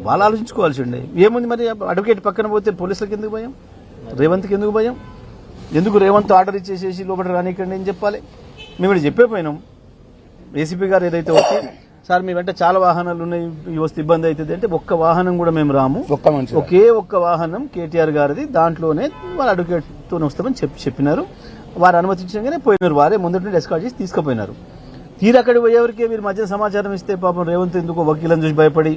వాళ్ళు ఆలోచించుకోవాల్సి ఉండే. ఏముంది మరి అడ్వకేట్ పక్కన పోతే పోలీసులకు ఎందుకు భయం, రేవంత్కి ఎందుకు భయం, ఎందుకు రేవంత్ ఆర్డర్ ఇచ్చేసేసి లోపల రానికండి అని చెప్పాలి. మేము ఇక్కడ చెప్పేపోయినాం. ఏసీపీ గారు ఏదైతే వచ్చి సార్ మీ వెంట చాలా వాహనాలు ఉన్నాయి, వస్తే ఇబ్బంది అవుతుంది అంటే ఒక్క వాహనం కూడా మేము రాము, ఒకే ఒక్క వాహనం కేటీఆర్ గారిది, దాంట్లోనే వాళ్ళ అడ్వకేట్తో వస్తామని చెప్పినారు. వారు అనుమతించగానే పోయినారు. వారే ముందటి నుండి ఎస్కార్ట్ చేసి తీసుకుపోయినారు. తీరు అక్కడికి పోయేవరకే మీరు మధ్య సమాచారం ఇస్తే పాపం రేవంత్ ఎందుకో వకీలను చూసి భయపడి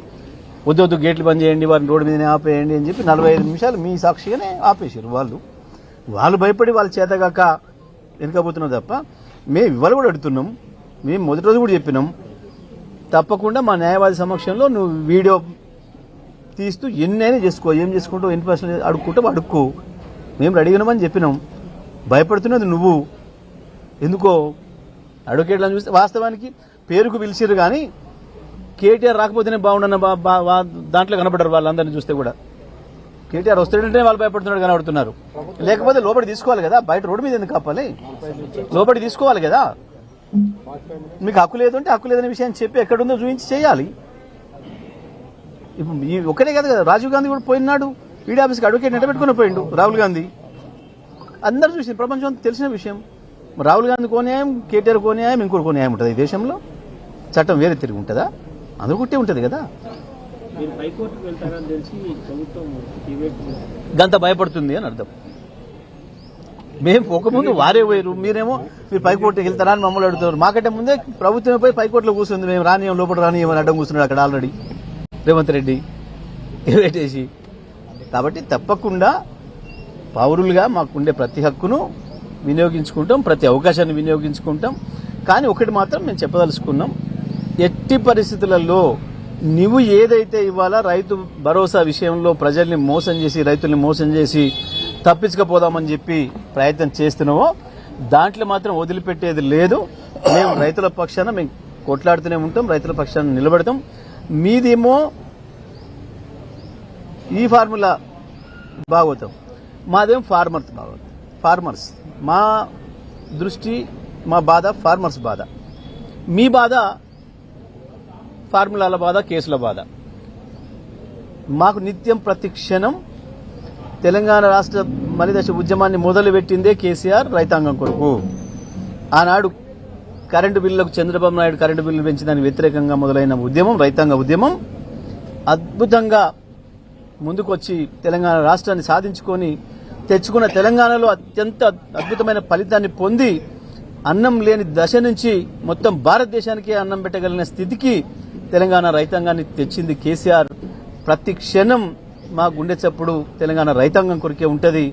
వద్దు గేట్లు బంద్ చేయండి, వారిని రోడ్డు మీదనే ఆపేయండి అని చెప్పి 45 నిమిషాలు మీ సాక్షిగానే ఆపేసారు. వాళ్ళు భయపడి వాళ్ళ చేతగాక వెనుకపోతున్నారు తప్ప మేము ఇవాళ కూడా అడుగుతున్నాం. మేము మొదటి రోజు కూడా చెప్పినాం, తప్పకుండా మా న్యాయవాది సమక్షంలో నువ్వు వీడియో తీస్తూ ఎన్నైనా చేసుకో, ఏం చేసుకుంటావు, ఎన్ని ప్రశ్నలు అడుక్కుంటావు అడుక్కో, మేము రెడీగానమని చెప్పినాం. భయపడుతున్నది నువ్వు. ఎందుకో అడ్వకేట్లను చూస్తే వాస్తవానికి పేరుకు పిలిచిర్రు కానీ కేటీఆర్ రాకపోతేనే బాగుండన్న దాంట్లో కనపడరు. వాళ్ళందరినీ చూస్తే కూడా కేటీఆర్ వస్తాడంటే వాళ్ళు భయపడుతున్నాడు కనబడుతున్నారు. లేకపోతే లోపలి తీసుకోవాలి కదా, బయట రోడ్డు మీద ఎందుకు కాపాలి, లోపలి తీసుకోవాలి కదా. మీకు హక్కు లేదు అంటే హక్కు లేదనే విషయాన్ని చెప్పి ఎక్కడుందో చూపించి చేయాలి. ఇప్పుడు ఒకటే కదా, రాజీవ్ గాంధీ కూడా పోయినాడు, ఈడీ ఆఫీస్కి అడ్వకేట్ నెట్ట పెట్టుకుని పోయిండు. రాహుల్ గాంధీ అందరూ చూసి ప్రపంచం తెలిసిన విషయం. రాహుల్ గాంధీ కో న్యాయం, కేటీఆర్ కో న్యాయం, ఇంకోటి కో న్యాయం ఉంటుంది ఈ దేశంలో. చట్టం వేరే తిరిగి ఉంటుందా, అందరూ కుట్టే ఉంటుంది కదా. గంత భయపడుతుంది అని అర్థం. మేము ఒక ముందు వారే పోయారు, మీరేమో మీరు పైకోర్టుకి వెళ్తారా అని మమ్మల్ని అడుగుతారు. మాకంటే ముందే ప్రభుత్వం పోయి పైకోర్టులో కూర్చుంది. మేము రానియం, లోపల రానియం అని అడ్డం కూర్చున్నాడు అక్కడ ఆల్రెడీ రేవంత్ రెడ్డి పెట్టేసి. కాబట్టి తప్పకుండా పౌరులుగా మాకుండే ప్రతి హక్కును వినియోగించుకుంటాం, ప్రతి అవకాశాన్ని వినియోగించుకుంటాం. కానీ ఒకటి మాత్రం మేము చెప్పదలుచుకున్నాం, ఎట్టి పరిస్థితులలో నువ్వు ఏదైతే ఇవాళ రైతు భరోసా విషయంలో ప్రజల్ని మోసం చేసి, రైతుల్ని మోసం చేసి తప్పించకపోదామని చెప్పి ప్రయత్నం చేస్తున్నావో దాంట్లో మాత్రం వదిలిపెట్టేది లేదు. మేము రైతుల పక్షాన మేము కొట్లాడుతూనే ఉంటాం, రైతుల పక్షాన నిలబడతాం. మీదేమో ఈ ఫార్ములా భాగవతం, మాదేమో ఫార్మర్స్. మా దృష్టి, మా బాధ ఫార్మర్స్ బాధ, మీ బాధ ఫార్ములాల బాధ, కేసుల బాధ. మాకు నిత్యం ప్రతి క్షణం తెలంగాణ రాష్ట్ర మలిదశ ఉద్యమాన్ని మొదలుపెట్టిందే కేసీఆర్ రైతాంగం కొరకు. ఆనాడు కరెంటు బిల్లులకు చంద్రబాబు నాయుడు కరెంటు బిల్లు పెంచి దానికి వ్యతిరేకంగా మొదలైన ఉద్యమం, రైతాంగ ఉద్యమం అద్భుతంగా ముందుకొచ్చి తెలంగాణ రాష్ట్రాన్ని సాధించుకొని తెచ్చుకున్న తెలంగాణలో అత్యంత అద్భుతమైన ఫలితాన్ని పొంది అన్నం లేని దశ నుంచి మొత్తం భారతదేశానికి అన్నం పెట్టగలిగిన స్థితికి తెలంగాణ రైతాంగాన్ని తెచ్చింది కేసీఆర్. ప్రతి క్షణం మా గుండె చప్పుడు తెలంగాణ రైతాంగం కొరికే ఉంటది.